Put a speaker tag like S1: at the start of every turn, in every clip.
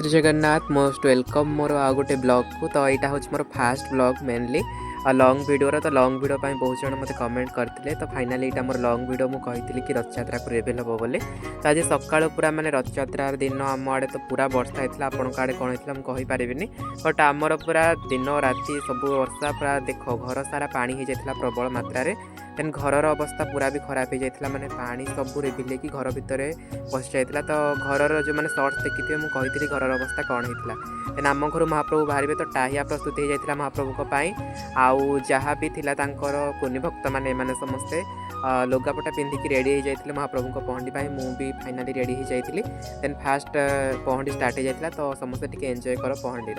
S1: Shri Jagannath most welcome मोर आ गोटे ब्लॉग को। तो यहाँ हूँ मोर first blog mainly long video तो लॉन्ग वीडियो बहुत जन मत कमेंट करते। तो फाइनाली यहाँ मोर लॉन्ग वीडियो मुझे कही कि रथयात्रा को रिवील हम बोली। तो आज सकाल पूरा माने रथयात्रा दिन आम आड़े तो पूरा वर्षा होता आपण आड़े कौन होता मुझे कहीपरि बट आमर पूरा दिन राति सब वर्षा पूरा देख घर सारा पानी हो जाता प्रबल मात्रा देन घर अवस्था पूरा भी खराब हो जाता माने पानी सब रिभिल कि घर भितर पशि जाता। तो घर जो मैंने सर्ट्स देखी मुझे कही घर अवस्था कौन होता देन आम घर महाप्रभु बाहर तो टाहिया प्रस्तुत हो जाता महाप्रभु आउ जहाँ भी थिला तांकर कुनी भक्त माने समस्ते लुगापटा पिंधिकी रेडी हो जाते महाप्रभु पहंडी मु भी फाइनाली रेडी हो जाती। देन फास्ट पहंडी स्टार्ट हो जाता तो समस्ते टिके एंजॉय कर पहंडी।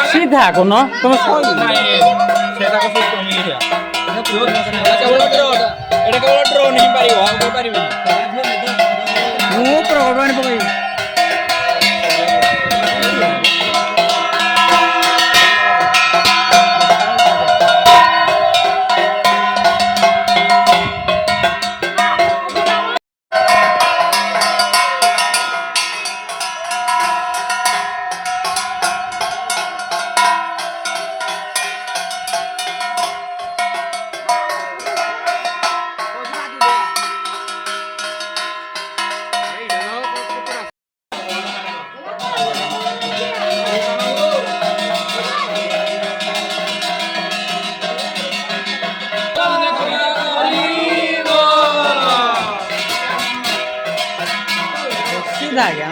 S2: सीधा कोन तुम
S3: सेटा को सुस्त मिली है एटा केवल ड्रो नहीं पारिबो हम को पारिबो
S2: मु प्रोग्राम पकई सीधा गया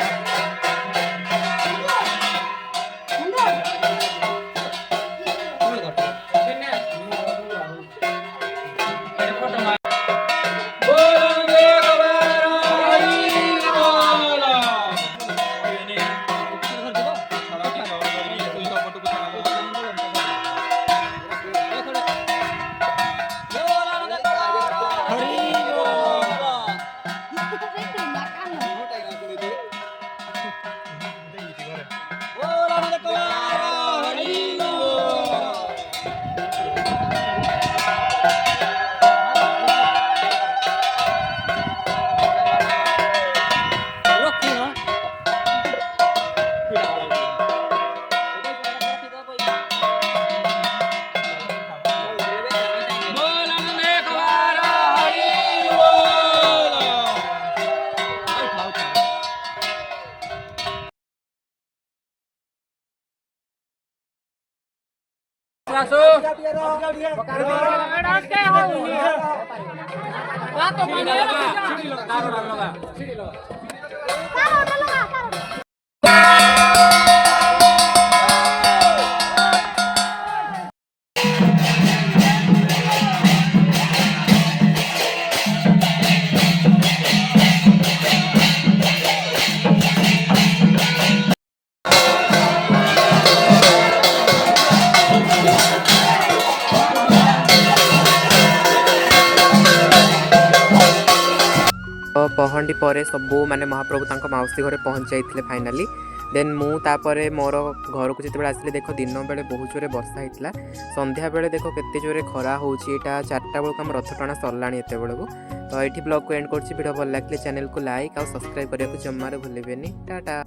S1: घंटे पर सबू माने महाप्रभु तांको माउसी घरे पहुँच जाइए फाइनाली। देन मु तापर मोर घर को जिते आसली देख दिन बेले बहुत जोरे वर्षा होता संध्या बेले देख केते जोरे खरा होची एटा 4टा बेलू आम रथ टଣା सरलाणी एते बेलू। तो ये ब्लॉग को एंड कर वीडियो भल लगे चैनल को लाइक और सब्सक्राइब करने को जमार भूलें। टाटा।